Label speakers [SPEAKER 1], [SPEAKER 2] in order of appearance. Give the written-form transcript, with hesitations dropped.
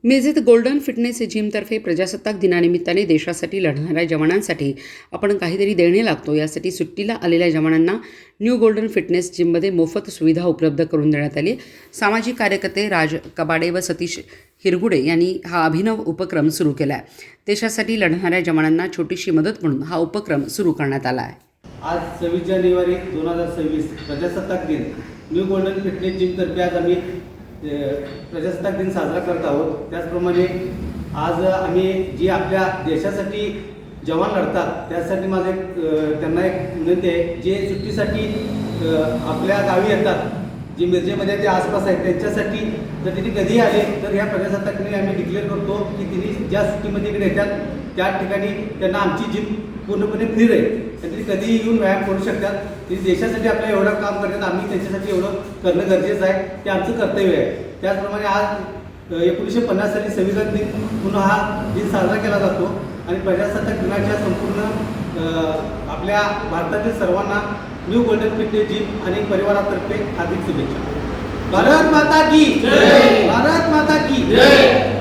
[SPEAKER 1] मिरजेत golden fitness जिमतर्फे प्रजासत्ताक दिनानिमित्ताने देशासाठी लढणाऱ्या जवानांसाठी आपण काहीतरी देणे लागतो, यासाठी सुट्टीला आलेल्या जवानांना न्यू गोल्डन फिटनेस जिममध्ये मोफत सुविधा उपलब्ध करून देण्यात आली. सामाजिक कार्यकर्ते राज कबाडे व सतीश हिरगुडे यांनी हा अभिनव उपक्रम सुरू केला आहे. देशासाठी लढणाऱ्या जवानांना छोटीशी मदत म्हणून हा उपक्रम सुरू करण्यात आला आहे.
[SPEAKER 2] आज 26 जानेवारी 2026 प्रजासत्ताक दिन न्यू गोल्डन फिटनेस जिमतर्फे आज आम्ही प्रजासत्ताक दिन साजरा करत आहोत. त्याचप्रमाणे आज आम्ही जी आपल्या देशासाठी जवान लढतात त्यासाठी माझं त्यांना एक विनंती आहे, जे सुट्टीसाठी आपल्या गावी येतात, जे मिरजेमध्ये ते आसपास आहेत, त्यांच्यासाठी जर तिथे कधीही आले तर ह्या प्रजासत्ताक दिनी आम्ही डिक्लेअर करतो की तिने ज्या सुट्टीमध्ये इकडे येतात त्या ठिकाणी त्यांना आमची जिम पूर्णपणे फ्री राहील. त्यांनी कधीही येऊन व्यायाम करू शकतात. ते देशासाठी आपल्याला एवढं काम करतात, आम्ही त्यांच्यासाठी एवढं करणं गरजेचं आहे, ते आमचं कर्तव्य आहे. त्याचप्रमाणे आज 1950 साली संविधान दिन म्हणून हा दिन साजरा केला जातो आणि प्रजासत्ताक दिनाच्या संपूर्ण आपल्या भारतातील सर्वांना न्यू गोल्डन फिटनेस जिम आणि परिवारातर्फे हार्दिक शुभेच्छा. भारत माता की जय. भारत माता की जय.